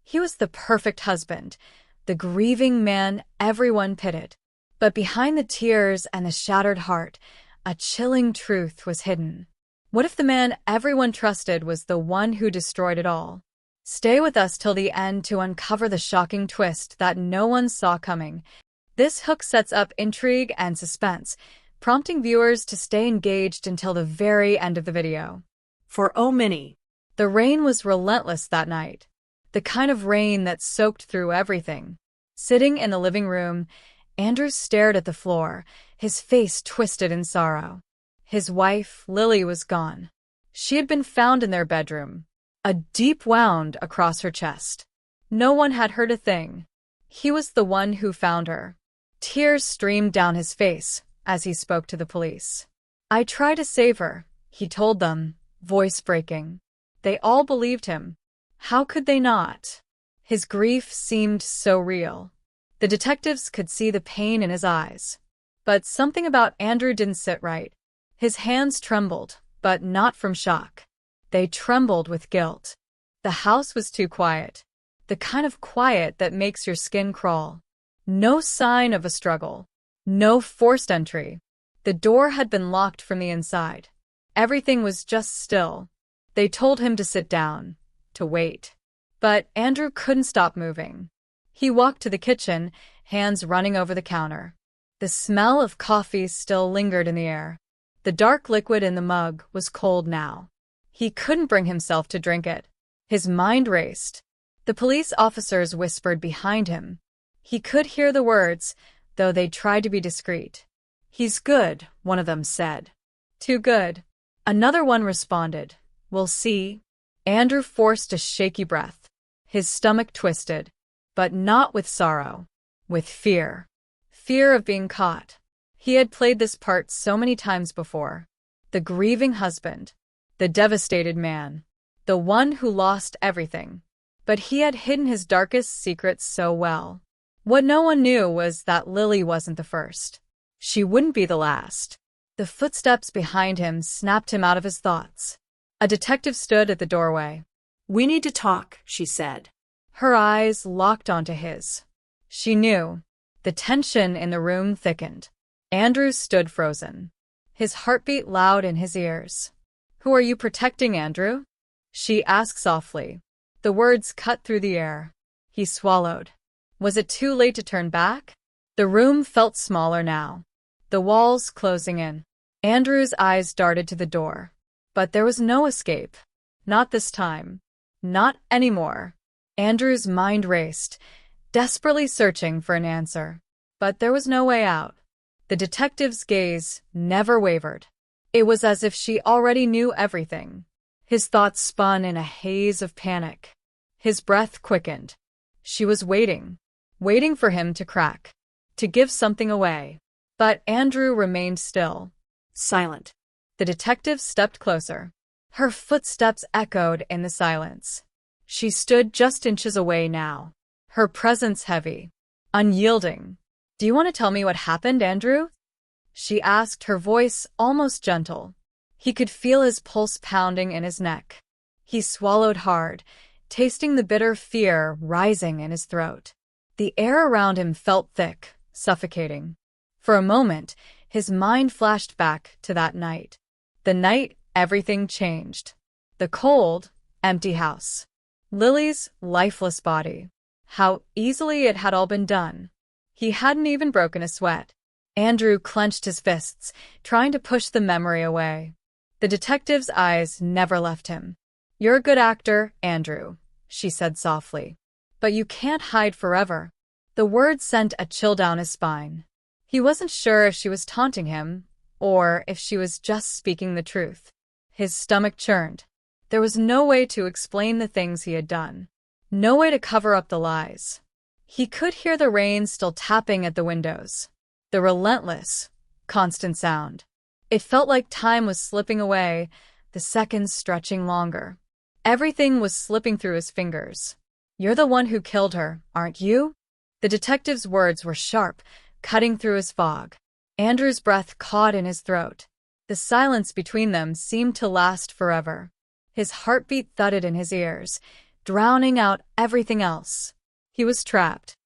He was the perfect husband, the grieving man everyone pitied. But behind the tears and the shattered heart, a chilling truth was hidden. What if the man everyone trusted was the one who destroyed it all? Stay with us till the end to uncover the shocking twist that no one saw coming. This hook sets up intrigue and suspense, prompting viewers to stay engaged until the very end of the video. For oh Minnie. The rain was relentless that night. The kind of rain that soaked through everything. Sitting in the living room, Andrew stared at the floor, his face twisted in sorrow. His wife, Lily, was gone. She had been found in their bedroom, a deep wound across her chest. No one had heard a thing. He was the one who found her. Tears streamed down his face as he spoke to the police. "I tried to save her," he told them, voice breaking. They all believed him. How could they not? His grief seemed so real. The detectives could see the pain in his eyes. But something about Andrew didn't sit right. His hands trembled, but not from shock. They trembled with guilt. The house was too quiet. The kind of quiet that makes your skin crawl. No sign of a struggle. No forced entry. The door had been locked from the inside. Everything was just still. They told him to sit down, to wait. But Andrew couldn't stop moving. He walked to the kitchen, hands running over the counter. The smell of coffee still lingered in the air. The dark liquid in the mug was cold now. He couldn't bring himself to drink it. His mind raced. The police officers whispered behind him. He could hear the words, though they tried to be discreet. "He's good," one of them said. "Too good." Another one responded, "We'll see." Andrew forced a shaky breath. His stomach twisted, but not with sorrow, with fear. Fear of being caught. He had played this part so many times before. The grieving husband, the devastated man, the one who lost everything. But he had hidden his darkest secrets so well. What no one knew was that Lily wasn't the first. She wouldn't be the last. The footsteps behind him snapped him out of his thoughts. A detective stood at the doorway. "We need to talk," she said. Her eyes locked onto his. She knew. The tension in the room thickened. Andrew stood frozen, his heartbeat loud in his ears. "Who are you protecting, Andrew?" she asked softly. The words cut through the air. He swallowed. Was it too late to turn back? The room felt smaller now, the walls closing in. Andrew's eyes darted to the door. But there was no escape. Not this time. Not anymore. Andrew's mind raced, desperately searching for an answer. But there was no way out. The detective's gaze never wavered. It was as if she already knew everything. His thoughts spun in a haze of panic. His breath quickened. She was waiting for him to crack, to give something away. But Andrew remained still, silent. The detective stepped closer. Her footsteps echoed in the silence. She stood just inches away now, her presence heavy, unyielding. "Do you want to tell me what happened, Andrew?" she asked, her voice almost gentle. He could feel his pulse pounding in his neck. He swallowed hard, tasting the bitter fear rising in his throat. The air around him felt thick, suffocating. For a moment, his mind flashed back to that night. The night everything changed. The cold, empty house. Lily's lifeless body. How easily it had all been done. He hadn't even broken a sweat. Andrew clenched his fists, trying to push the memory away. The detective's eyes never left him. "You're a good actor, Andrew," she said softly. "But you can't hide forever." The words sent a chill down his spine. He wasn't sure if she was taunting him, or if she was just speaking the truth. His stomach churned. There was no way to explain the things he had done. No way to cover up the lies. He could hear the rain still tapping at the windows. The relentless, constant sound. It felt like time was slipping away, the seconds stretching longer. Everything was slipping through his fingers. "You're the one who killed her, aren't you?" The detective's words were sharp, cutting through his fog. Andrew's breath caught in his throat. The silence between them seemed to last forever. His heartbeat thudded in his ears, drowning out everything else. He was trapped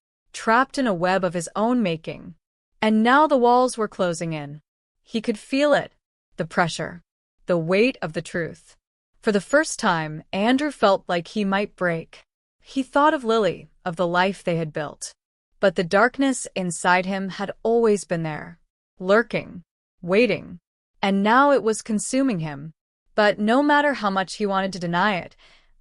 in a web of his own making. And now the walls were closing in. He could feel it, the pressure, the weight of the truth. For the first time, Andrew felt like he might break. He thought of Lily, of the life they had built. But the darkness inside him had always been there, lurking, waiting. And now it was consuming him. But no matter how much he wanted to deny it,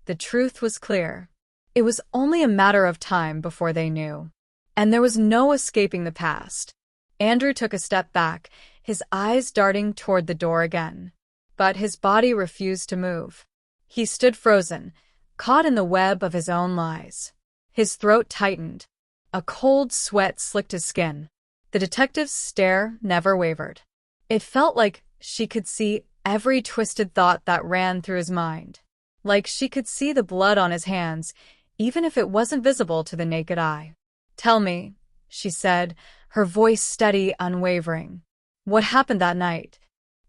the truth was clear. It was only a matter of time before they knew. And there was no escaping the past. Andrew took a step back, his eyes darting toward the door again. But his body refused to move. He stood frozen, caught in the web of his own lies. His throat tightened. A cold sweat slicked his skin. The detective's stare never wavered. It felt like she could see every twisted thought that ran through his mind. Like she could see the blood on his hands, even if it wasn't visible to the naked eye. "Tell me," she said, her voice steady, unwavering. "What happened that night?"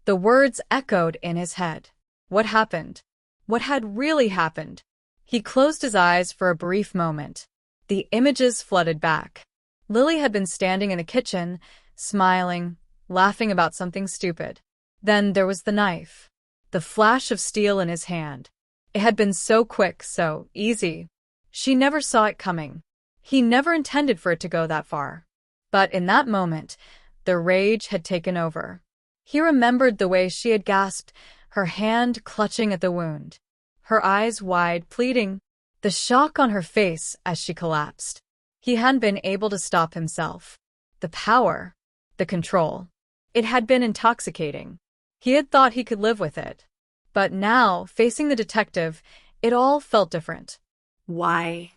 The words echoed in his head. What happened? What had really happened? He closed his eyes for a brief moment. The images flooded back. Lily had been standing in the kitchen, smiling, laughing about something stupid. Then there was the knife. The flash of steel in his hand. It had been so quick, so easy. She never saw it coming. He never intended for it to go that far. But in that moment, the rage had taken over. He remembered the way she had gasped, her hand clutching at the wound. Her eyes wide, pleading. The shock on her face as she collapsed. He hadn't been able to stop himself. The power, the control. It had been intoxicating. He had thought he could live with it. But now, facing the detective, it all felt different. "Why?"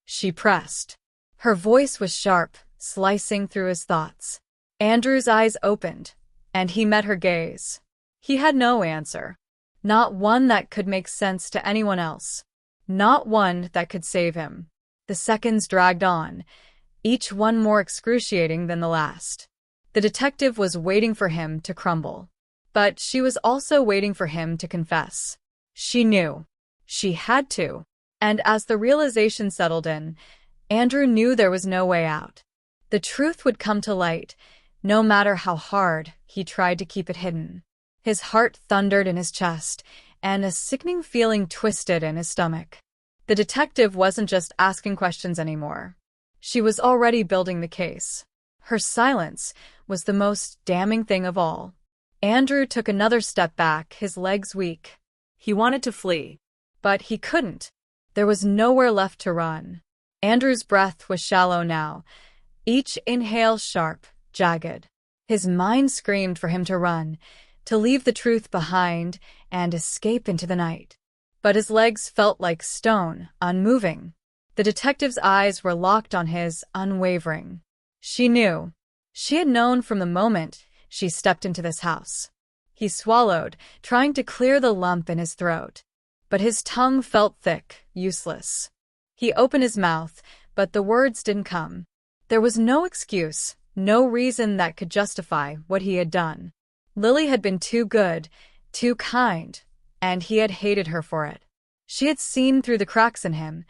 She pressed. Her voice was sharp, slicing through his thoughts. Andrew's eyes opened, and he met her gaze. He had no answer. Not one that could make sense to anyone else. Not one that could save him. The seconds dragged on, each one more excruciating than the last. The detective was waiting for him to crumble. But she was also waiting for him to confess. She knew. She had to. And as the realization settled in, Andrew knew there was no way out. The truth would come to light, no matter how hard he tried to keep it hidden. His heart thundered in his chest, and a sickening feeling twisted in his stomach. The detective wasn't just asking questions anymore. She was already building the case. Her silence was the most damning thing of all. Andrew took another step back, his legs weak. He wanted to flee. But he couldn't. There was nowhere left to run. Andrew's breath was shallow now, each inhale sharp, jagged. His mind screamed for him to run, to leave the truth behind and escape into the night. But his legs felt like stone, unmoving. The detective's eyes were locked on his, unwavering. She knew. She had known from the moment she stepped into this house. He swallowed, trying to clear the lump in his throat. But his tongue felt thick, useless. He opened his mouth, but the words didn't come. There was no excuse, no reason that could justify what he had done. Lily had been too good, too kind, and he had hated her for it. She had seen through the cracks in him,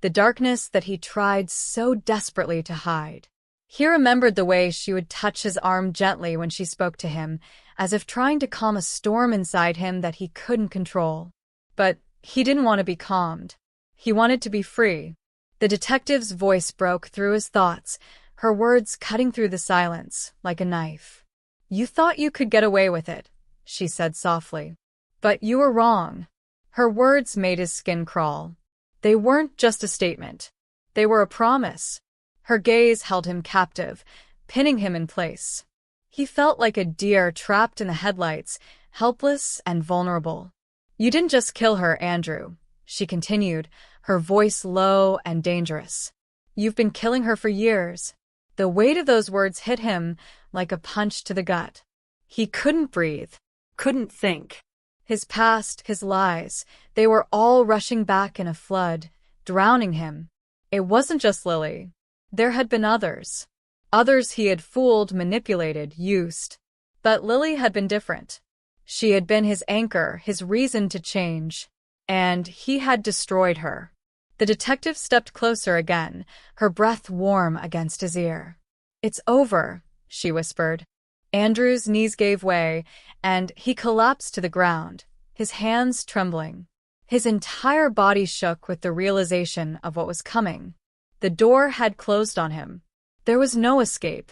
the darkness that he tried so desperately to hide. He remembered the way she would touch his arm gently when she spoke to him, as if trying to calm a storm inside him that he couldn't control. But he didn't want to be calmed. He wanted to be free. The detective's voice broke through his thoughts, her words cutting through the silence like a knife. "You thought you could get away with it," she said softly. "But you were wrong." Her words made his skin crawl. They weren't just a statement. They were a promise. Her gaze held him captive, pinning him in place. He felt like a deer trapped in the headlights, helpless and vulnerable. "You didn't just kill her, Andrew," she continued, her voice low and dangerous. "You've been killing her for years." The weight of those words hit him like a punch to the gut. He couldn't breathe, Couldn't think. His past, his lies, they were all rushing back in a flood, drowning him. It wasn't just Lily. There had been others. Others he had fooled, manipulated, used. But Lily had been different. She had been his anchor, his reason to change. And he had destroyed her. The detective stepped closer again, her breath warm against his ear. "It's over," she whispered. Andrew's knees gave way, and he collapsed to the ground, his hands trembling. His entire body shook with the realization of what was coming. The door had closed on him. There was no escape.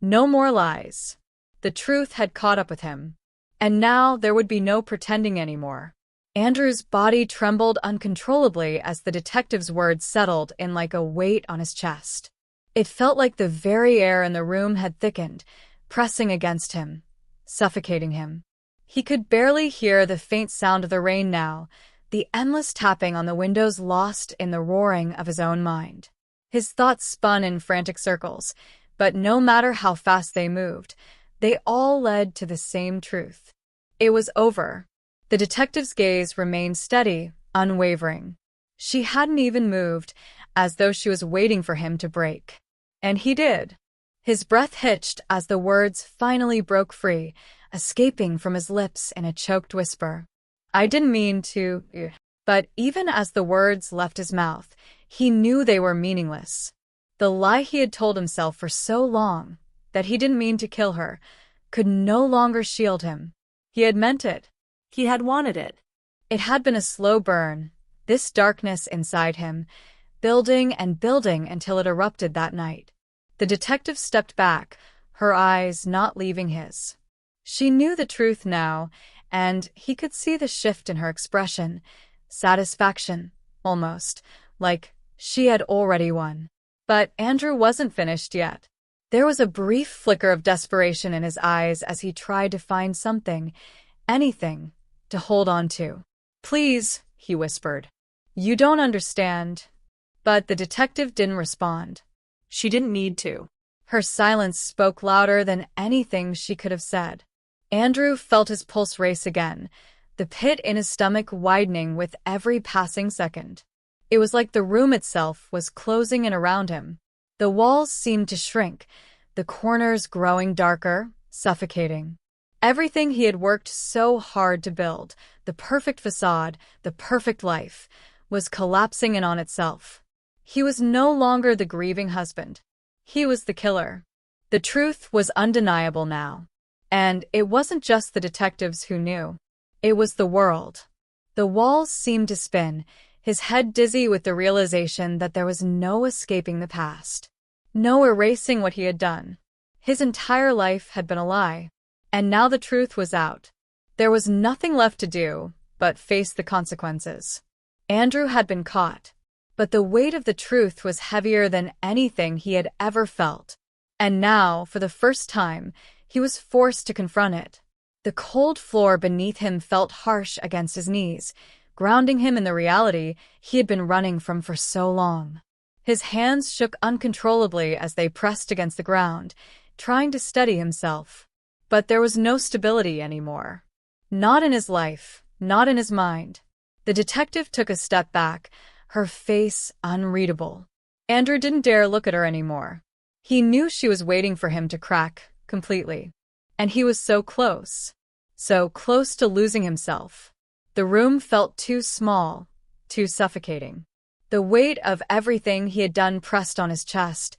No more lies. The truth had caught up with him. And now there would be no pretending anymore. Andrew's body trembled uncontrollably as the detective's words settled in like a weight on his chest. It felt like the very air in the room had thickened, pressing against him, suffocating him. He could barely hear the faint sound of the rain now, the endless tapping on the windows lost in the roaring of his own mind. His thoughts spun in frantic circles, but no matter how fast they moved, they all led to the same truth. It was over. The detective's gaze remained steady, unwavering. She hadn't even moved, as though she was waiting for him to break. And he did. His breath hitched as the words finally broke free, escaping from his lips in a choked whisper. "I didn't mean to..." But even as the words left his mouth, he knew they were meaningless. The lie he had told himself for so long, that he didn't mean to kill her, could no longer shield him. He had meant it. He had wanted it. It had been a slow burn, this darkness inside him, building and building until it erupted that night. The detective stepped back, her eyes not leaving his. She knew the truth now, and he could see the shift in her expression, satisfaction, almost, like she had already won. But Andrew wasn't finished yet. There was a brief flicker of desperation in his eyes as he tried to find something, anything, to hold on to. "Please," he whispered. "You don't understand." But the detective didn't respond. She didn't need to. Her silence spoke louder than anything she could have said. Andrew felt his pulse race again, the pit in his stomach widening with every passing second. It was like the room itself was closing in around him. The walls seemed to shrink, the corners growing darker, suffocating. Everything he had worked so hard to build, the perfect facade, the perfect life, was collapsing in on itself. He was no longer the grieving husband. He was the killer. The truth was undeniable now. And it wasn't just the detectives who knew. It was the world. The walls seemed to spin, his head dizzy with the realization that there was no escaping the past. No erasing what he had done. His entire life had been a lie. And now the truth was out. There was nothing left to do but face the consequences. Andrew had been caught. But the weight of the truth was heavier than anything he had ever felt. And now, for the first time, he was forced to confront it. The cold floor beneath him felt harsh against his knees, grounding him in the reality he had been running from for so long. His hands shook uncontrollably as they pressed against the ground, trying to steady himself. But there was no stability anymore. Not in his life, not in his mind. The detective took a step back, her face unreadable. Andrew didn't dare look at her anymore. He knew she was waiting for him to crack completely. And he was so close to losing himself. The room felt too small, too suffocating. The weight of everything he had done pressed on his chest,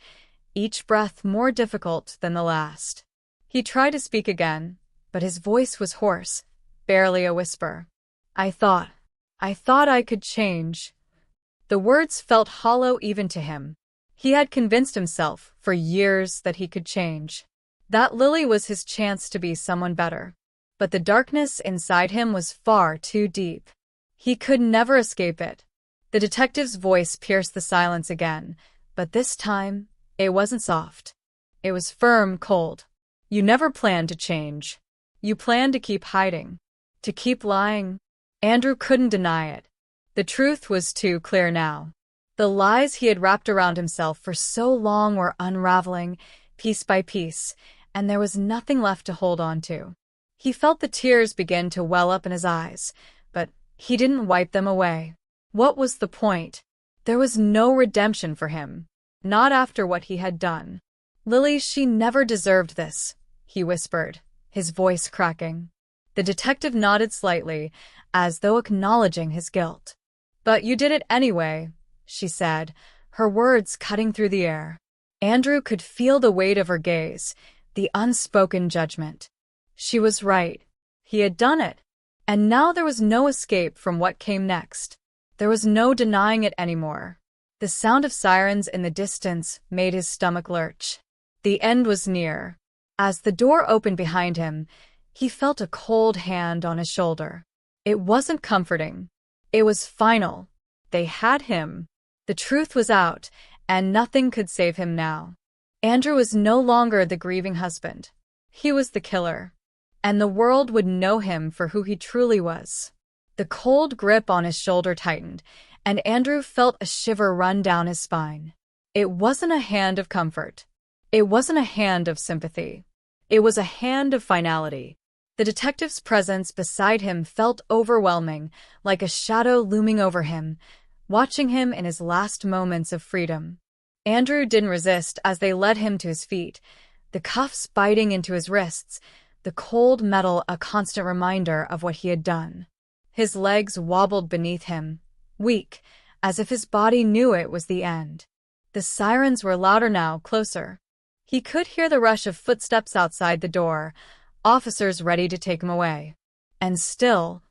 each breath more difficult than the last. He tried to speak again, but his voice was hoarse, barely a whisper. I thought I could change." The words felt hollow even to him. He had convinced himself for years that he could change. That Lily was his chance to be someone better. But the darkness inside him was far too deep. He could never escape it. The detective's voice pierced the silence again, but this time, it wasn't soft. It was firm, cold. "You never planned to change. You planned to keep hiding. To keep lying." Andrew couldn't deny it. The truth was too clear now. The lies he had wrapped around himself for so long were unraveling, piece by piece, and there was nothing left to hold on to. He felt the tears begin to well up in his eyes, but he didn't wipe them away. What was the point? There was no redemption for him. Not after what he had done. "Lily, she never deserved this," he whispered, his voice cracking. The detective nodded slightly, as though acknowledging his guilt. "But you did it anyway," she said, her words cutting through the air. Andrew could feel the weight of her gaze, the unspoken judgment. She was right. He had done it. And now there was no escape from what came next. There was no denying it anymore. The sound of sirens in the distance made his stomach lurch. The end was near. As the door opened behind him, he felt a cold hand on his shoulder. It wasn't comforting. It was final. They had him. The truth was out, and nothing could save him now. Andrew was no longer the grieving husband. He was the killer. And the world would know him for who he truly was. The cold grip on his shoulder tightened, and Andrew felt a shiver run down his spine. It wasn't a hand of comfort. It wasn't a hand of sympathy. It was a hand of finality. The detective's presence beside him felt overwhelming, like a shadow looming over him, watching him in his last moments of freedom. Andrew didn't resist as they led him to his feet, the cuffs biting into his wrists, the cold metal a constant reminder of what he had done. His legs wobbled beneath him, weak, as if his body knew it was the end. The sirens were louder now, closer. He could hear the rush of footsteps outside the door, officers ready to take him away. And still,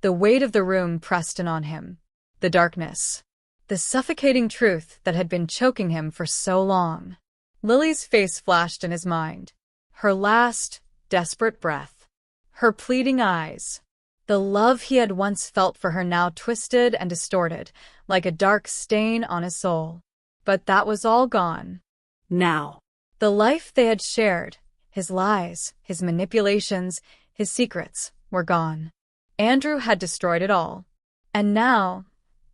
the weight of the room pressed in on him. The darkness. The suffocating truth that had been choking him for so long. Lily's face flashed in his mind. Her last, desperate breath. Her pleading eyes. The love he had once felt for her now twisted and distorted, like a dark stain on his soul. But that was all gone. Now. The life they had shared, his lies, his manipulations, his secrets, were gone. Andrew had destroyed it all. And now,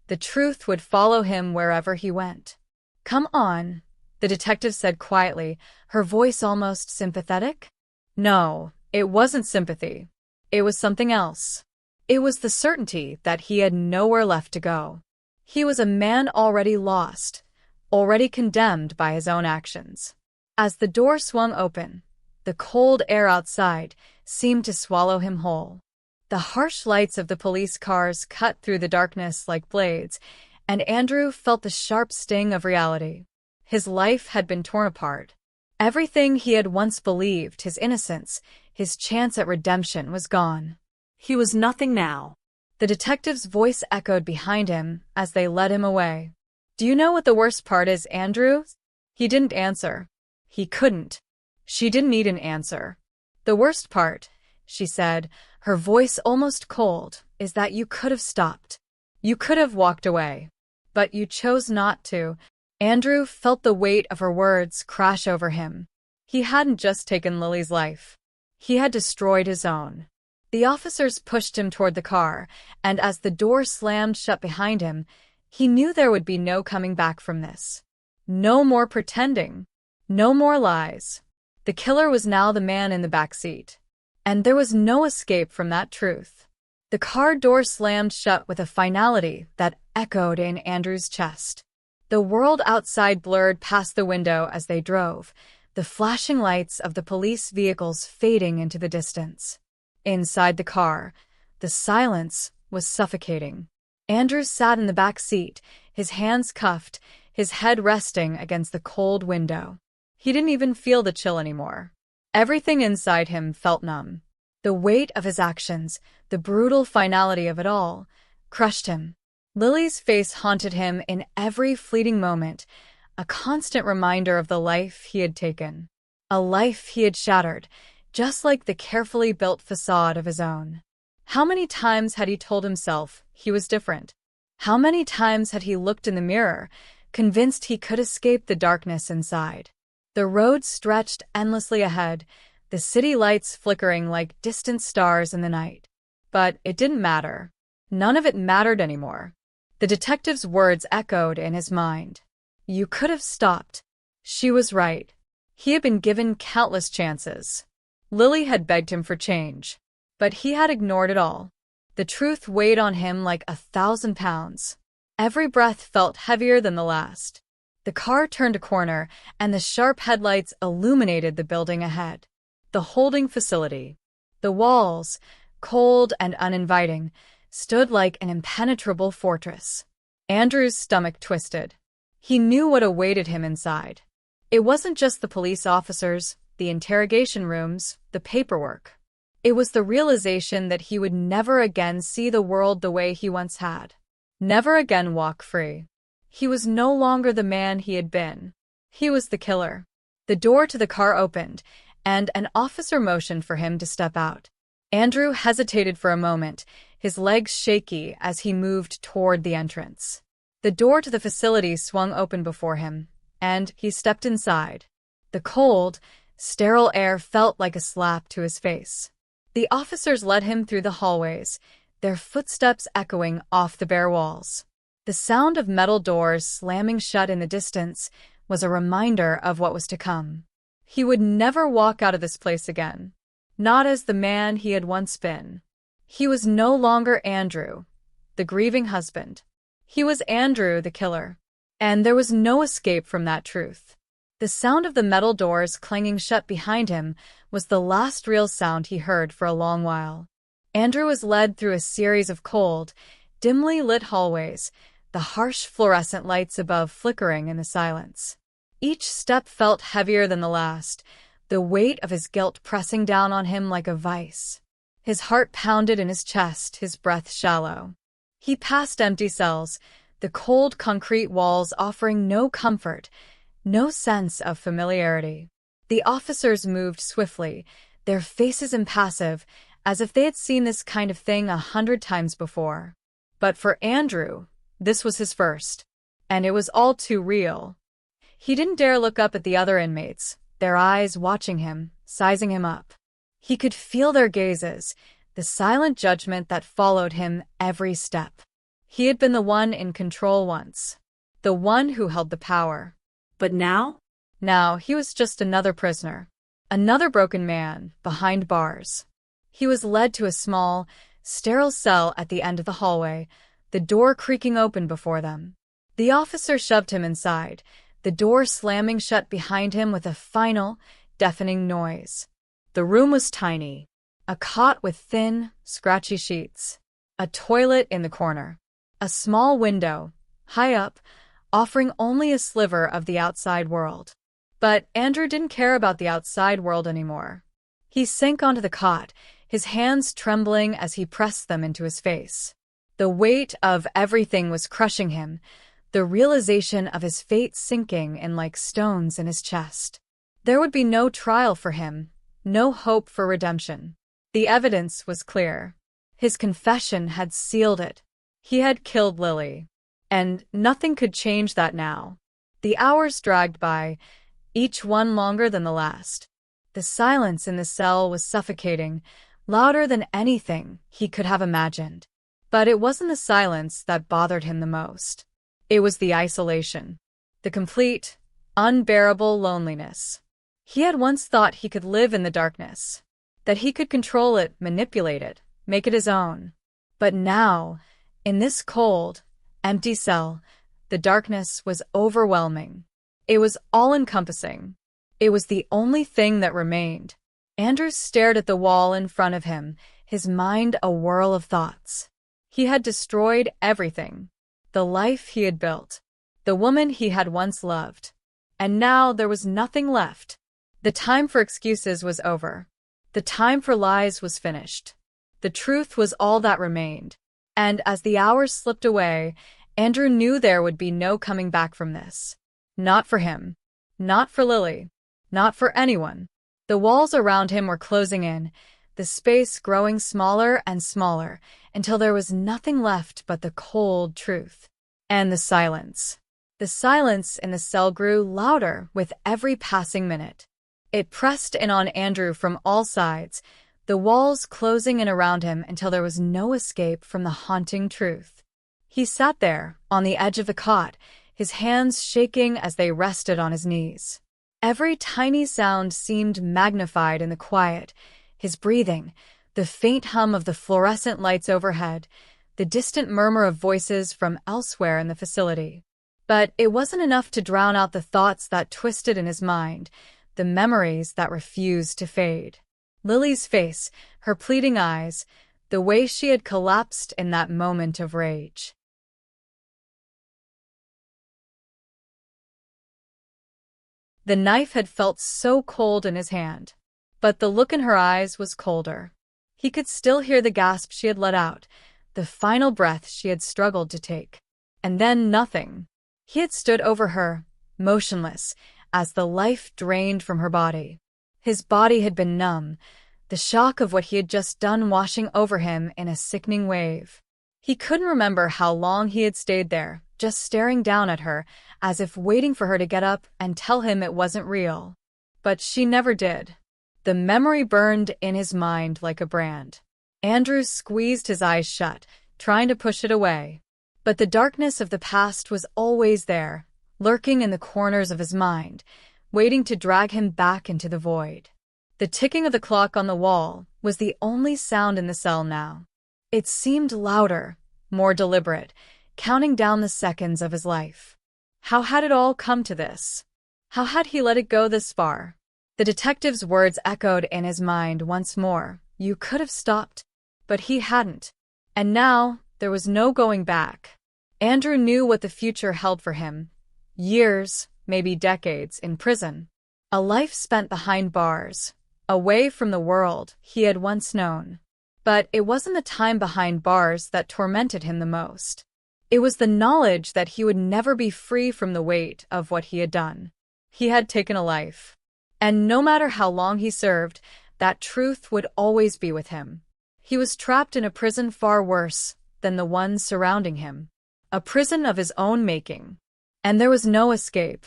the truth would follow him wherever he went. "Come on," the detective said quietly, her voice almost sympathetic. No, it wasn't sympathy. It was something else. It was the certainty that he had nowhere left to go. He was a man already lost, already condemned by his own actions. As the door swung open, the cold air outside seemed to swallow him whole. The harsh lights of the police cars cut through the darkness like blades, and Andrew felt the sharp sting of reality. His life had been torn apart. Everything he had once believed, his innocence, his chance at redemption, was gone. He was nothing now. The detective's voice echoed behind him as they led him away. "Do you know what the worst part is, Andrew?" He didn't answer. He couldn't. She didn't need an answer. "The worst part," she said, her voice almost cold, "is that you could have stopped. You could have walked away. But you chose not to." Andrew felt the weight of her words crash over him. He hadn't just taken Lily's life. He had destroyed his own. The officers pushed him toward the car, and as the door slammed shut behind him, he knew there would be no coming back from this. No more pretending. No more lies. The killer was now the man in the back seat. And there was no escape from that truth. The car door slammed shut with a finality that echoed in Andrew's chest. The world outside blurred past the window as they drove, the flashing lights of the police vehicles fading into the distance. Inside the car, the silence was suffocating. Andrew sat in the back seat, his hands cuffed, his head resting against the cold window. He didn't even feel the chill anymore. Everything inside him felt numb. The weight of his actions, the brutal finality of it all, crushed him. Lily's face haunted him in every fleeting moment, a constant reminder of the life he had taken. A life he had shattered, just like the carefully built facade of his own. How many times had he told himself he was different? How many times had he looked in the mirror, convinced he could escape the darkness inside? The road stretched endlessly ahead, the city lights flickering like distant stars in the night. But it didn't matter. None of it mattered anymore. The detective's words echoed in his mind. You could have stopped. She was right. He had been given countless chances. Lily had begged him for change. But he had ignored it all. The truth weighed on him like 1,000 pounds. Every breath felt heavier than the last. The car turned a corner, and the sharp headlights illuminated the building ahead. The holding facility. The walls, cold and uninviting, stood like an impenetrable fortress. Andrew's stomach twisted. He knew what awaited him inside. It wasn't just the police officers, the interrogation rooms, the paperwork. It was the realization that he would never again see the world the way he once had. Never again walk free. He was no longer the man he had been. He was the killer. The door to the car opened, and an officer motioned for him to step out. Andrew hesitated for a moment, his legs shaky as he moved toward the entrance. The door to the facility swung open before him, and he stepped inside. The cold, sterile air felt like a slap to his face. The officers led him through the hallways, their footsteps echoing off the bare walls. The sound of metal doors slamming shut in the distance was a reminder of what was to come. He would never walk out of this place again. Not as the man he had once been. He was no longer Andrew, the grieving husband. He was Andrew, the killer. And there was no escape from that truth. The sound of the metal doors clanging shut behind him was the last real sound he heard for a long while. Andrew was led through a series of cold, dimly lit hallways, the harsh fluorescent lights above flickering in the silence. Each step felt heavier than the last, the weight of his guilt pressing down on him like a vice. His heart pounded in his chest, his breath shallow. He passed empty cells, the cold concrete walls offering no comfort, no sense of familiarity. The officers moved swiftly, their faces impassive, as if they had seen this kind of thing 100 times before. But for Andrew, this was his first. And it was all too real. He didn't dare look up at the other inmates, their eyes watching him, sizing him up. He could feel their gazes, the silent judgment that followed him every step. He had been the one in control once, the one who held the power. But now? Now he was just another prisoner, another broken man, behind bars. He was led to a small, sterile cell at the end of the hallway, the door creaking open before them. The officer shoved him inside, the door slamming shut behind him with a final, deafening noise. The room was tiny, a cot with thin, scratchy sheets, a toilet in the corner, a small window, high up, offering only a sliver of the outside world. But Andrew didn't care about the outside world anymore. He sank onto the cot, his hands trembling as he pressed them into his face. The weight of everything was crushing him, the realization of his fate sinking in like stones in his chest. There would be no trial for him, no hope for redemption. The evidence was clear. His confession had sealed it. He had killed Lily. And nothing could change that now. The hours dragged by, each one longer than the last. The silence in the cell was suffocating, louder than anything he could have imagined. But it wasn't the silence that bothered him the most. It was the isolation. The complete, unbearable loneliness. He had once thought he could live in the darkness, that he could control it, manipulate it, make it his own. But now, in this cold, empty cell, the darkness was overwhelming. It was all-encompassing. It was the only thing that remained. Andrew stared at the wall in front of him, his mind a whirl of thoughts. He had destroyed everything. The life he had built. The woman he had once loved. And now there was nothing left. The time for excuses was over. The time for lies was finished. The truth was all that remained. And as the hours slipped away, Andrew knew there would be no coming back from this. Not for him. Not for Lily. Not for anyone. The walls around him were closing in, the space growing smaller and smaller, until there was nothing left but the cold truth. And the silence. The silence in the cell grew louder with every passing minute. It pressed in on Andrew from all sides, the walls closing in around him until there was no escape from the haunting truth. He sat there, on the edge of the cot, his hands shaking as they rested on his knees. Every tiny sound seemed magnified in the quiet, his breathing, the faint hum of the fluorescent lights overhead, the distant murmur of voices from elsewhere in the facility. But it wasn't enough to drown out the thoughts that twisted in his mind, the memories that refused to fade. Lily's face, her pleading eyes, the way she had collapsed in that moment of rage. The knife had felt so cold in his hand, but the look in her eyes was colder. He could still hear the gasp she had let out, the final breath she had struggled to take. And then nothing. He had stood over her, motionless, as the life drained from her body. His body had been numb, the shock of what he had just done washing over him in a sickening wave. He couldn't remember how long he had stayed there, just staring down at her, as if waiting for her to get up and tell him it wasn't real. But she never did. The memory burned in his mind like a brand. Andrew squeezed his eyes shut, trying to push it away. But the darkness of the past was always there, lurking in the corners of his mind, waiting to drag him back into the void. The ticking of the clock on the wall was the only sound in the cell now. It seemed louder, more deliberate, counting down the seconds of his life. How had it all come to this? How had he let it go this far? The detective's words echoed in his mind once more. You could have stopped. But he hadn't. And now, there was no going back. Andrew knew what the future held for him. Years, maybe decades, in prison. A life spent behind bars, away from the world he had once known. But it wasn't the time behind bars that tormented him the most. It was the knowledge that he would never be free from the weight of what he had done. He had taken a life. And no matter how long he served, that truth would always be with him. He was trapped in a prison far worse than the ones surrounding him. A prison of his own making. And there was no escape.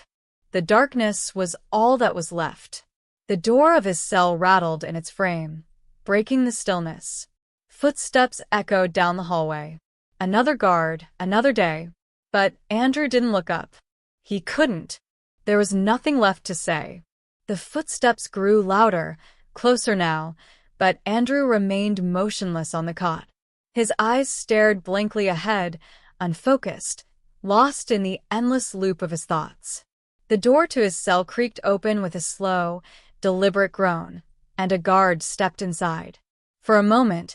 The darkness was all that was left. The door of his cell rattled in its frame, breaking the stillness. Footsteps echoed down the hallway. Another guard, another day. But Andrew didn't look up. He couldn't. There was nothing left to say. The footsteps grew louder, closer now, but Andrew remained motionless on the cot. His eyes stared blankly ahead, unfocused, lost in the endless loop of his thoughts. The door to his cell creaked open with a slow, deliberate groan, and a guard stepped inside. For a moment,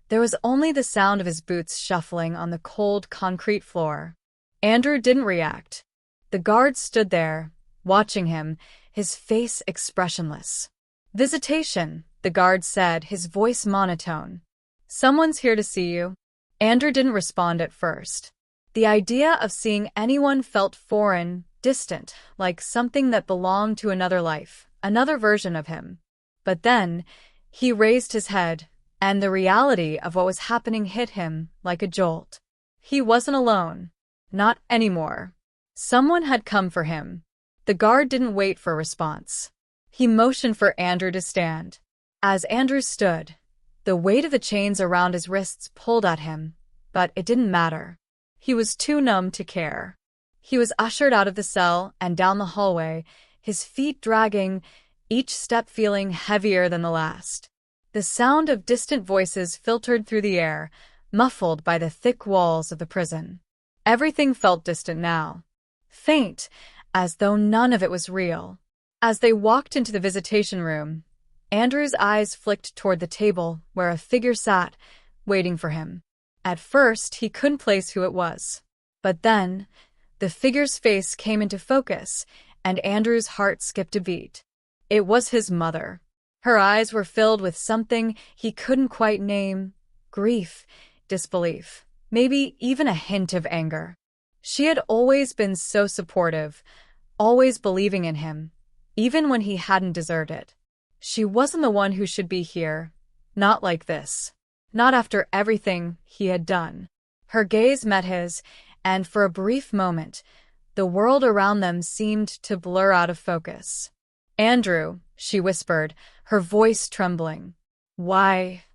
there was only the sound of his boots shuffling on the cold concrete floor. Andrew didn't react. The guard stood there, watching him, his face expressionless. "Visitation," the guard said, his voice monotone. "Someone's here to see you." Andrew didn't respond at first. The idea of seeing anyone felt foreign, distant, like something that belonged to another life, another version of him. But then, he raised his head, and the reality of what was happening hit him like a jolt. He wasn't alone. Not anymore. Someone had come for him. The guard didn't wait for a response. He motioned for Andrew to stand. As Andrew stood, the weight of the chains around his wrists pulled at him, but it didn't matter. He was too numb to care. He was ushered out of the cell and down the hallway, his feet dragging, each step feeling heavier than the last. The sound of distant voices filtered through the air, muffled by the thick walls of the prison. Everything felt distant now. Faint, as though none of it was real. As they walked into the visitation room, Andrew's eyes flicked toward the table where a figure sat, waiting for him. At first, he couldn't place who it was. But then, the figure's face came into focus, and Andrew's heart skipped a beat. It was his mother. Her eyes were filled with something he couldn't quite name: grief, disbelief, maybe even a hint of anger. She had always been so supportive, always believing in him, even when he hadn't deserved it. She wasn't the one who should be here. Not like this. Not after everything he had done. Her gaze met his, and for a brief moment, the world around them seemed to blur out of focus. "Andrew," she whispered, her voice trembling. "Why?"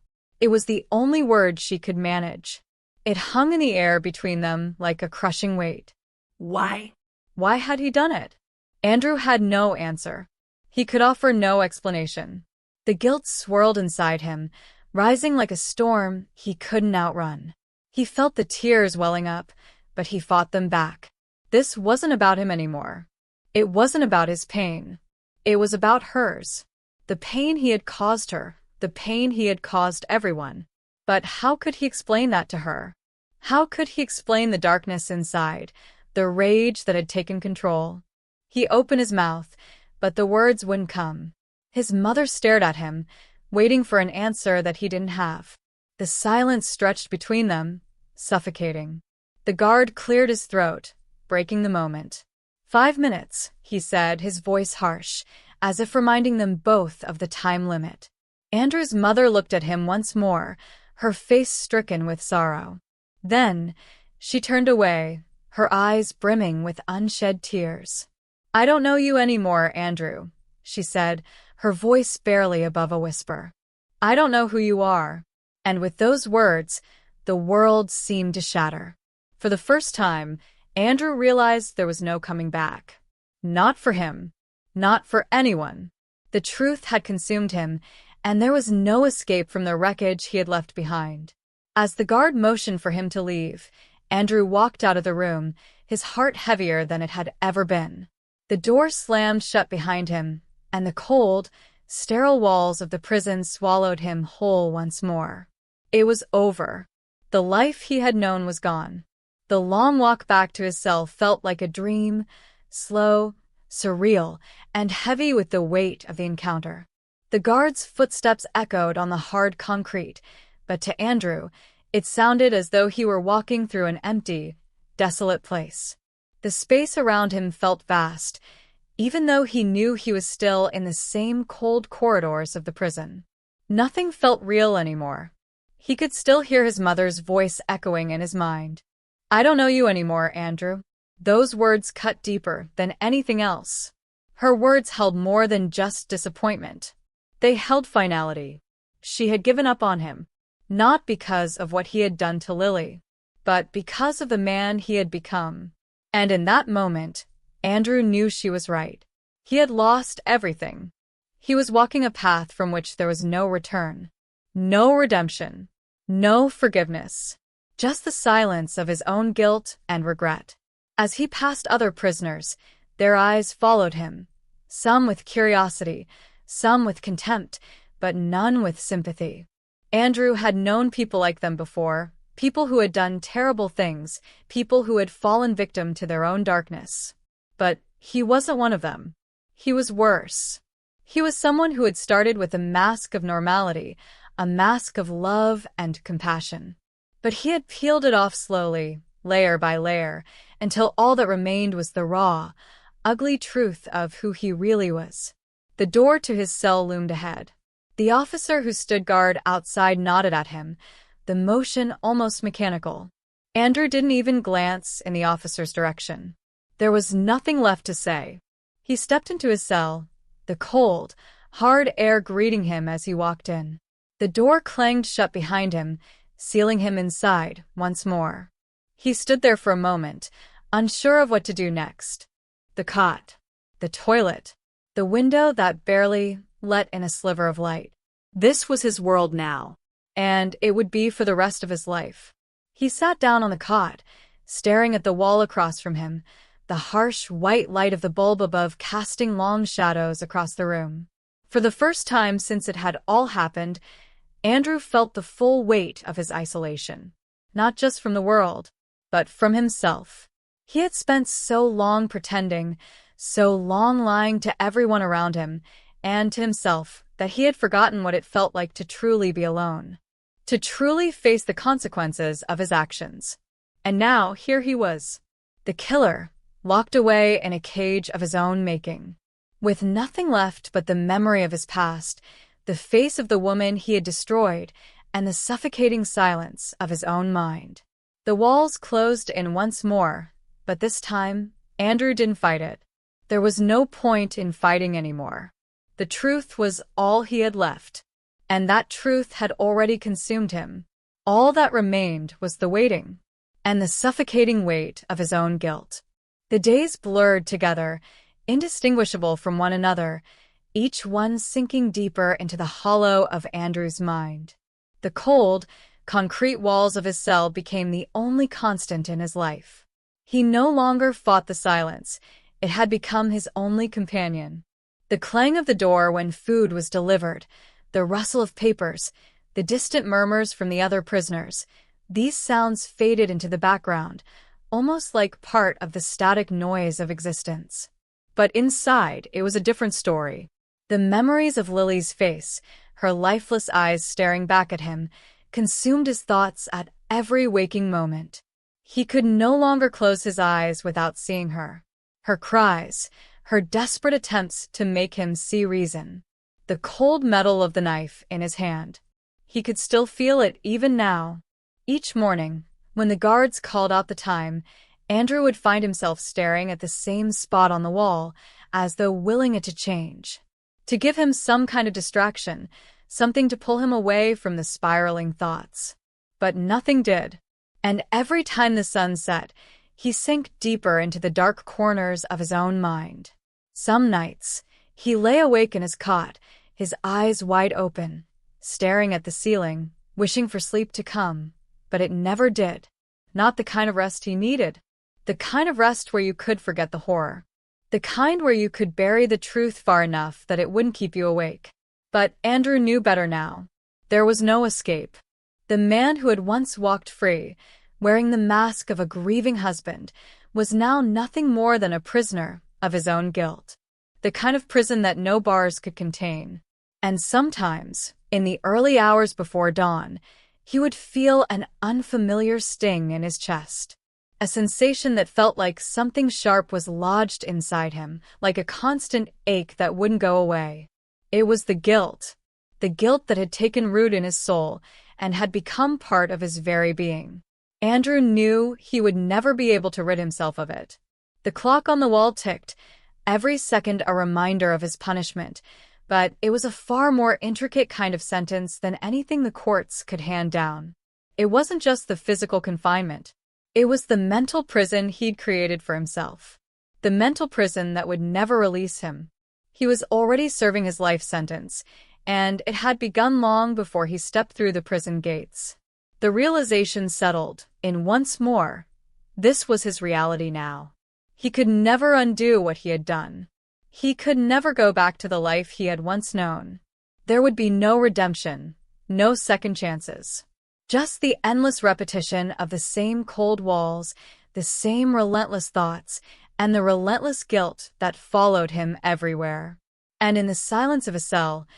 It was the only word she could manage. It hung in the air between them like a crushing weight. Why? Why had he done it? Andrew had no answer. He could offer no explanation. The guilt swirled inside him, rising like a storm he couldn't outrun. He felt the tears welling up, but he fought them back. This wasn't about him anymore. It wasn't about his pain. It was about hers. The pain he had caused her, the pain he had caused everyone. But how could he explain that to her? How could he explain the darkness inside, the rage that had taken control? He opened his mouth, but the words wouldn't come. His mother stared at him, waiting for an answer that he didn't have. The silence stretched between them, suffocating. The guard cleared his throat, breaking the moment. 5 minutes, he said, his voice harsh, as if reminding them both of the time limit. Andrew's mother looked at him once more, her face stricken with sorrow. Then, she turned away, her eyes brimming with unshed tears. "I don't know you anymore, Andrew," she said, her voice barely above a whisper. "I don't know who you are." And with those words, the world seemed to shatter. For the first time, Andrew realized there was no coming back. Not for him. Not for anyone. The truth had consumed him, and there was no escape from the wreckage he had left behind. As the guard motioned for him to leave, Andrew walked out of the room, his heart heavier than it had ever been. The door slammed shut behind him, and the cold, sterile walls of the prison swallowed him whole once more. It was over. The life he had known was gone. The long walk back to his cell felt like a dream, slow, surreal, and heavy with the weight of the encounter. The guard's footsteps echoed on the hard concrete, but to Andrew, it sounded as though he were walking through an empty, desolate place. The space around him felt vast, even though he knew he was still in the same cold corridors of the prison. Nothing felt real anymore. He could still hear his mother's voice echoing in his mind. "I don't know you anymore, Andrew." Those words cut deeper than anything else. Her words held more than just disappointment. They held finality. She had given up on him, not because of what he had done to Lily, but because of the man he had become. And in that moment, Andrew knew she was right. He had lost everything. He was walking a path from which there was no return, no redemption, no forgiveness, just the silence of his own guilt and regret. As he passed other prisoners, their eyes followed him, some with curiosity, some with contempt, but none with sympathy. Andrew had known people like them before, people who had done terrible things, people who had fallen victim to their own darkness. But he wasn't one of them. He was worse. He was someone who had started with a mask of normality, a mask of love and compassion. But he had peeled it off slowly, layer by layer, until all that remained was the raw, ugly truth of who he really was. The door to his cell loomed ahead. The officer who stood guard outside nodded at him, the motion almost mechanical. Andrew didn't even glance in the officer's direction. There was nothing left to say. He stepped into his cell, the cold, hard air greeting him as he walked in. The door clanged shut behind him, sealing him inside once more. He stood there for a moment, unsure of what to do next. The cot, the toilet, the window that barely let in a sliver of light. This was his world now, and it would be for the rest of his life. He sat down on the cot, staring at the wall across from him, the harsh white light of the bulb above casting long shadows across the room. For the first time since it had all happened, Andrew felt the full weight of his isolation, not just from the world, but from himself. He had spent so long pretending, so long lying to everyone around him, and to himself, that he had forgotten what it felt like to truly be alone, to truly face the consequences of his actions. And now, here he was, the killer, locked away in a cage of his own making, with nothing left but the memory of his past, the face of the woman he had destroyed, and the suffocating silence of his own mind. The walls closed in once more, but this time, Andrew didn't fight it. There was no point in fighting anymore. The truth was all he had left, and that truth had already consumed him. All that remained was the waiting, and the suffocating weight of his own guilt. The days blurred together, indistinguishable from one another, each one sinking deeper into the hollow of Andrew's mind. The cold, concrete walls of his cell became the only constant in his life. He no longer fought the silence. It had become his only companion. The clang of the door when food was delivered, the rustle of papers, the distant murmurs from the other prisoners, these sounds faded into the background, almost like part of the static noise of existence. But inside, it was a different story. The memories of Lily's face, her lifeless eyes staring back at him, consumed his thoughts at every waking moment. He could no longer close his eyes without seeing her. Her cries, her desperate attempts to make him see reason. The cold metal of the knife in his hand. He could still feel it even now. Each morning, when the guards called out the time, Andrew would find himself staring at the same spot on the wall, as though willing it to change. To give him some kind of distraction, something to pull him away from the spiraling thoughts. But nothing did. And every time the sun set, he sank deeper into the dark corners of his own mind. Some nights, he lay awake in his cot, his eyes wide open, staring at the ceiling, wishing for sleep to come. But it never did. Not the kind of rest he needed. The kind of rest where you could forget the horror. The kind where you could bury the truth far enough that it wouldn't keep you awake. But Andrew knew better now. There was no escape. The man who had once walked free, wearing the mask of a grieving husband, was now nothing more than a prisoner of his own guilt. The kind of prison that no bars could contain. And sometimes, in the early hours before dawn, he would feel an unfamiliar sting in his chest. A sensation that felt like something sharp was lodged inside him, like a constant ache that wouldn't go away. It was the guilt that had taken root in his soul and had become part of his very being. Andrew knew he would never be able to rid himself of it. The clock on the wall ticked, every second a reminder of his punishment, but it was a far more intricate kind of sentence than anything the courts could hand down. It wasn't just the physical confinement. It was the mental prison he'd created for himself. The mental prison that would never release him. He was already serving his life sentence, and it had begun long before he stepped through the prison gates. The realization settled in once more. This was his reality now. He could never undo what he had done. He could never go back to the life he had once known. There would be no redemption, no second chances. Just the endless repetition of the same cold walls, the same relentless thoughts, and the relentless guilt that followed him everywhere. And in the silence of a cell,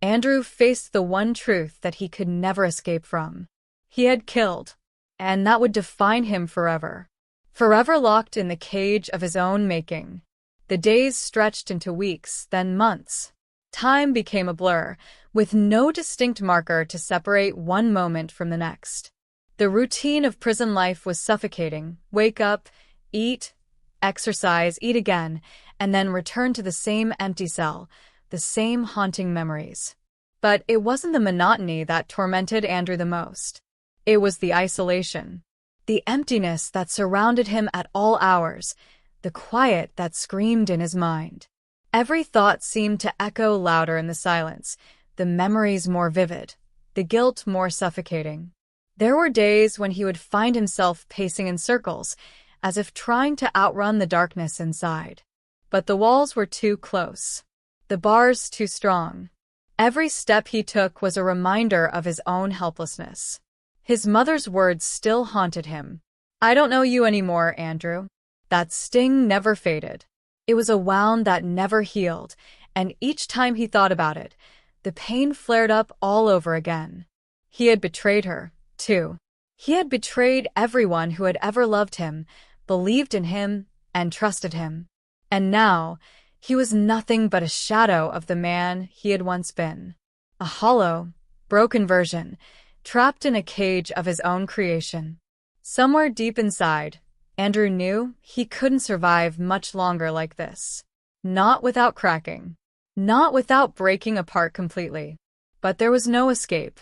Andrew faced the one truth that he could never escape from. He had killed, and that would define him forever. Forever locked in the cage of his own making. The days stretched into weeks, then months. Time became a blur, with no distinct marker to separate one moment from the next. The routine of prison life was suffocating. Wake up, eat, exercise, eat again, and then return to the same empty cell, the same haunting memories. But it wasn't the monotony that tormented Andrew the most. It was the isolation. The emptiness that surrounded him at all hours, the quiet that screamed in his mind. Every thought seemed to echo louder in the silence, the memories more vivid, the guilt more suffocating. There were days when he would find himself pacing in circles, as if trying to outrun the darkness inside. But the walls were too close, the bars too strong. Every step he took was a reminder of his own helplessness. His mother's words still haunted him. "I don't know you anymore, Andrew." That sting never faded. It was a wound that never healed, and each time he thought about it, the pain flared up all over again. He had betrayed her, too. He had betrayed everyone who had ever loved him, believed in him, and trusted him. And now, he was nothing but a shadow of the man he had once been. A hollow, broken version, trapped in a cage of his own creation. Somewhere deep inside, Andrew knew he couldn't survive much longer like this. Not without cracking. Not without breaking apart completely. But there was no escape.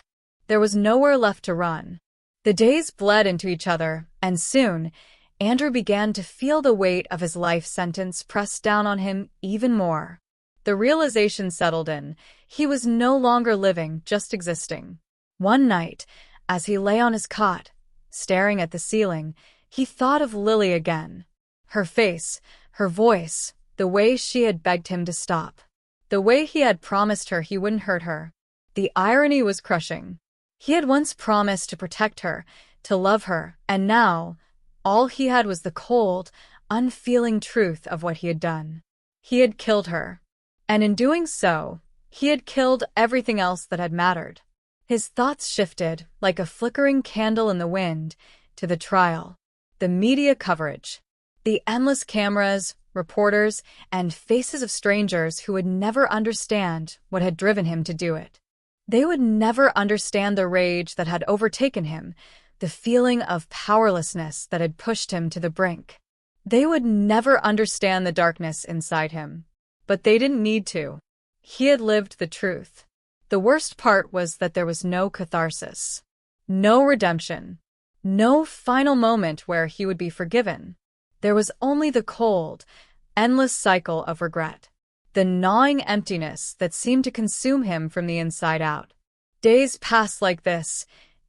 There was nowhere left to run. The days bled into each other, and soon, Andrew began to feel the weight of his life sentence pressed down on him even more. The realization settled in. He was no longer living, just existing. One night, as he lay on his cot, staring at the ceiling, he thought of Lily again. Her face, her voice, the way she had begged him to stop. The way he had promised her he wouldn't hurt her. The irony was crushing. He had once promised to protect her, to love her, and now, all he had was the cold, unfeeling truth of what he had done. He had killed her. And in doing so, he had killed everything else that had mattered. His thoughts shifted, like a flickering candle in the wind, to the trial. The media coverage. The endless cameras, reporters, and faces of strangers who would never understand what had driven him to do it. They would never understand the rage that had overtaken him, the feeling of powerlessness that had pushed him to the brink. They would never understand the darkness inside him. But they didn't need to. He had lived the truth. The worst part was that there was no catharsis, no redemption, no final moment where he would be forgiven. There was only the cold, endless cycle of regret, the gnawing emptiness that seemed to consume him from the inside out. Days passed like this,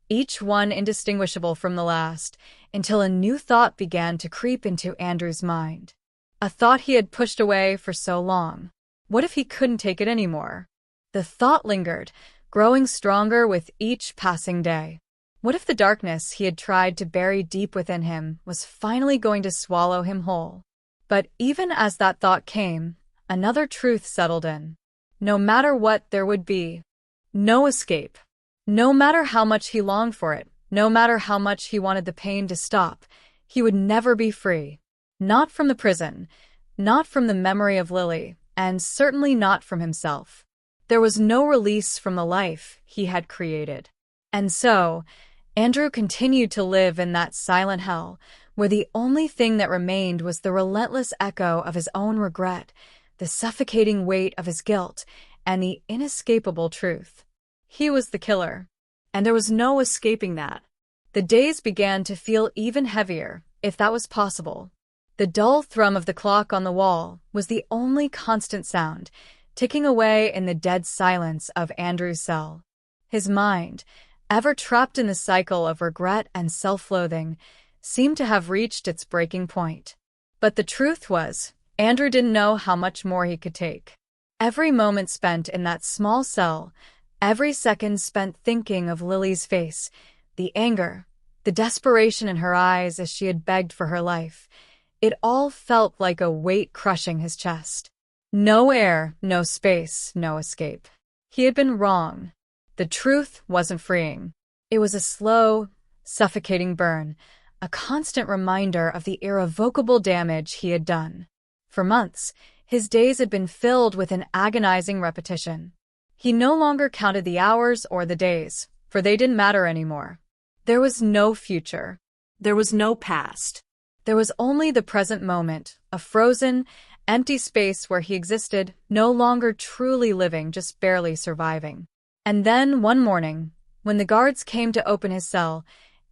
each one indistinguishable from the last, until a new thought began to creep into Andrew's mind. A thought he had pushed away for so long. What if he couldn't take it anymore? The thought lingered, growing stronger with each passing day. What if the darkness he had tried to bury deep within him was finally going to swallow him whole? But even as that thought came, another truth settled in. No matter what, there would be no escape. No matter how much he longed for it, no matter how much he wanted the pain to stop, he would never be free. Not from the prison, not from the memory of Lily, and certainly not from himself. There was no release from the life he had created. And so, Andrew continued to live in that silent hell, where the only thing that remained was the relentless echo of his own regret, the suffocating weight of his guilt, and the inescapable truth. He was the killer, and there was no escaping that. The days began to feel even heavier, if that was possible. The dull thrum of the clock on the wall was the only constant sound, ticking away in the dead silence of Andrew's cell. His mind, ever trapped in the cycle of regret and self-loathing, seemed to have reached its breaking point. But the truth was, Andrew didn't know how much more he could take. Every moment spent in that small cell, every second spent thinking of Lily's face, the anger, the desperation in her eyes as she had begged for her life, it all felt like a weight crushing his chest. No air, no space, no escape. He had been wrong. The truth wasn't freeing. It was a slow, suffocating burn, a constant reminder of the irrevocable damage he had done. For months, his days had been filled with an agonizing repetition. He no longer counted the hours or the days, for they didn't matter anymore. There was no future. There was no past. There was only the present moment, a frozen, empty space where he existed, no longer truly living, just barely surviving. And then, one morning, when the guards came to open his cell,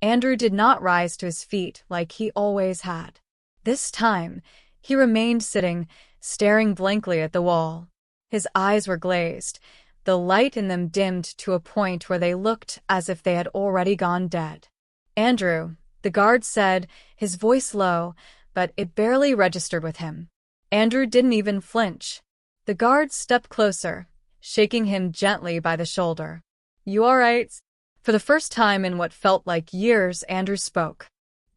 Andrew did not rise to his feet like he always had. This time, he remained sitting, staring blankly at the wall. His eyes were glazed, the light in them dimmed to a point where they looked as if they had already gone dead. "Andrew," the guard said, his voice low, but it barely registered with him. Andrew didn't even flinch. The guard stepped closer, shaking him gently by the shoulder. "You all right?" For the first time in what felt like years, Andrew spoke.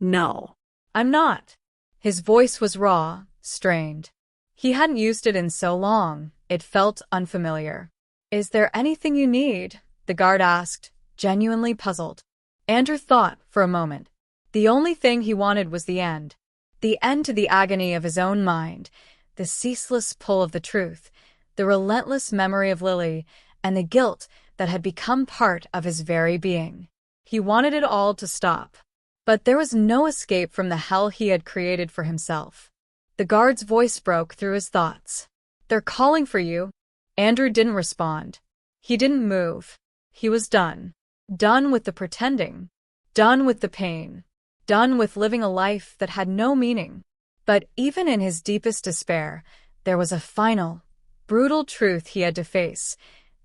"No, I'm not." His voice was raw, strained. He hadn't used it in so long, it felt unfamiliar. "Is there anything you need?" the guard asked, genuinely puzzled. Andrew thought for a moment. The only thing he wanted was the end. The end to the agony of his own mind, the ceaseless pull of the truth, the relentless memory of Lily, and the guilt that had become part of his very being. He wanted it all to stop. But there was no escape from the hell he had created for himself. The guard's voice broke through his thoughts. "They're calling for you." Andrew didn't respond. He didn't move. He was done. Done with the pretending. Done with the pain. Done with living a life that had no meaning. But even in his deepest despair, there was a final, brutal truth he had to face.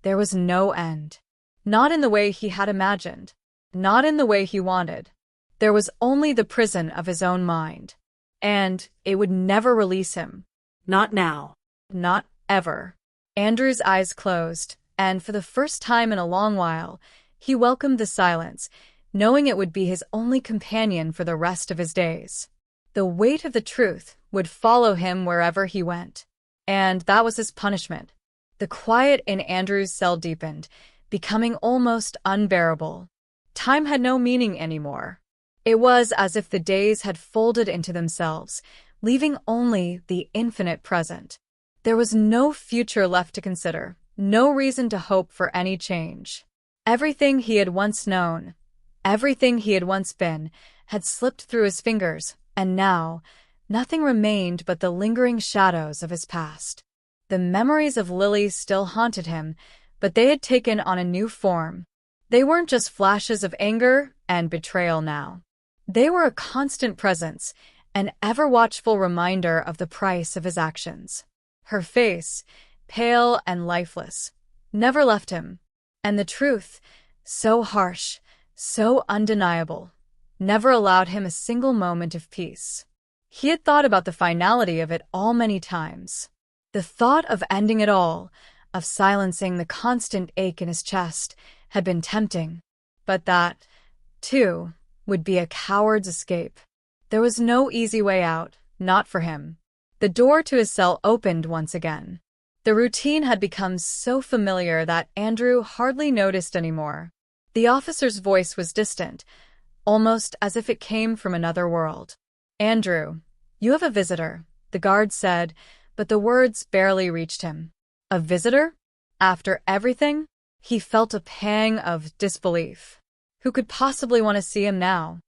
There was no end. Not in the way he had imagined. Not in the way he wanted. There was only the prison of his own mind. And it would never release him. Not now. Not ever. Andrew's eyes closed, and for the first time in a long while, he welcomed the silence, knowing it would be his only companion for the rest of his days. The weight of the truth would follow him wherever he went. And that was his punishment. The quiet in Andrew's cell deepened, becoming almost unbearable. Time had no meaning anymore. It was as if the days had folded into themselves, leaving only the infinite present. There was no future left to consider, no reason to hope for any change. Everything he had once known, everything he had once been, had slipped through his fingers, and now, nothing remained but the lingering shadows of his past. The memories of Lily still haunted him, but they had taken on a new form. They weren't just flashes of anger and betrayal now. They were a constant presence, an ever-watchful reminder of the price of his actions. Her face, pale and lifeless, never left him. And the truth, so harsh, so undeniable, never allowed him a single moment of peace. He had thought about the finality of it all many times. The thought of ending it all, of silencing the constant ache in his chest, had been tempting. But that, too, would be a coward's escape. There was no easy way out, not for him. The door to his cell opened once again. The routine had become so familiar that Andrew hardly noticed anymore. The officer's voice was distant, almost as if it came from another world. "Andrew, you have a visitor," the guard said, but the words barely reached him. A visitor? After everything? He felt a pang of disbelief. Who could possibly want to see him now?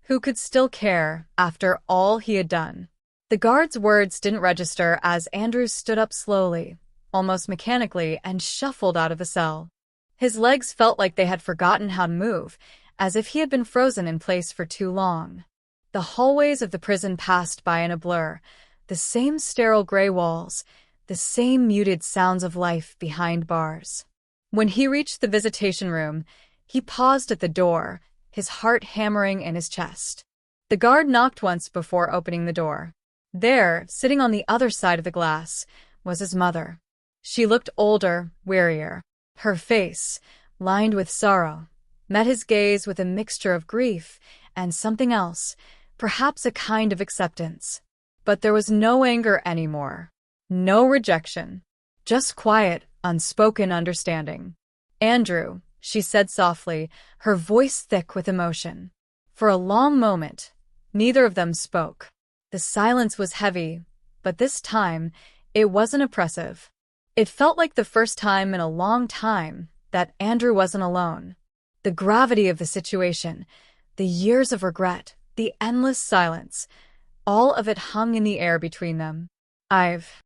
Who could still care after all he had done? The guard's words didn't register as Andrew stood up slowly, almost mechanically, and shuffled out of the cell. His legs felt like they had forgotten how to move, as if he had been frozen in place for too long. The hallways of the prison passed by in a blur, the same sterile gray walls, the same muted sounds of life behind bars. When he reached the visitation room, he paused at the door, his heart hammering in his chest. The guard knocked once before opening the door. There, sitting on the other side of the glass, was his mother. She looked older, wearier. Her face, lined with sorrow, met his gaze with a mixture of grief and something else, perhaps a kind of acceptance. But there was no anger anymore. No rejection. Just quiet, unspoken understanding. "Andrew," she said softly, her voice thick with emotion. For a long moment, neither of them spoke. The silence was heavy, but this time, it wasn't oppressive. It felt like the first time in a long time that Andrew wasn't alone. The gravity of the situation, the years of regret, the endless silence, all of it hung in the air between them. I've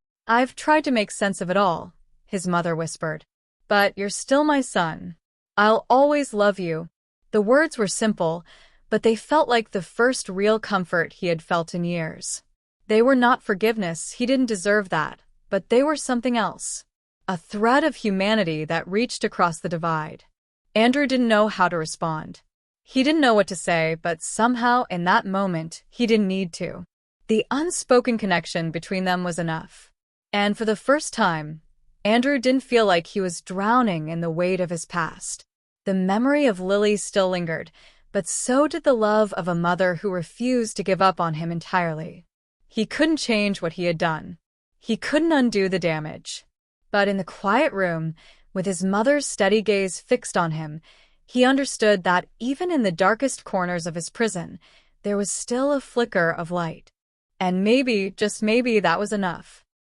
tried to make sense of it all," his mother whispered. "But you're still my son. I'll always love you." The words were simple, but they felt like the first real comfort he had felt in years. They were not forgiveness, he didn't deserve that, but they were something else. A thread of humanity that reached across the divide. Andrew didn't know how to respond. He didn't know what to say, but somehow in that moment, he didn't need to. The unspoken connection between them was enough. And for the first time, Andrew didn't feel like he was drowning in the weight of his past. The memory of Lily still lingered, but so did the love of a mother who refused to give up on him entirely. He couldn't change what he had done. He couldn't undo the damage. But in the quiet room, with his mother's steady gaze fixed on him, he understood that even in the darkest corners of his prison, there was still a flicker of light. And maybe, just maybe, that was enough.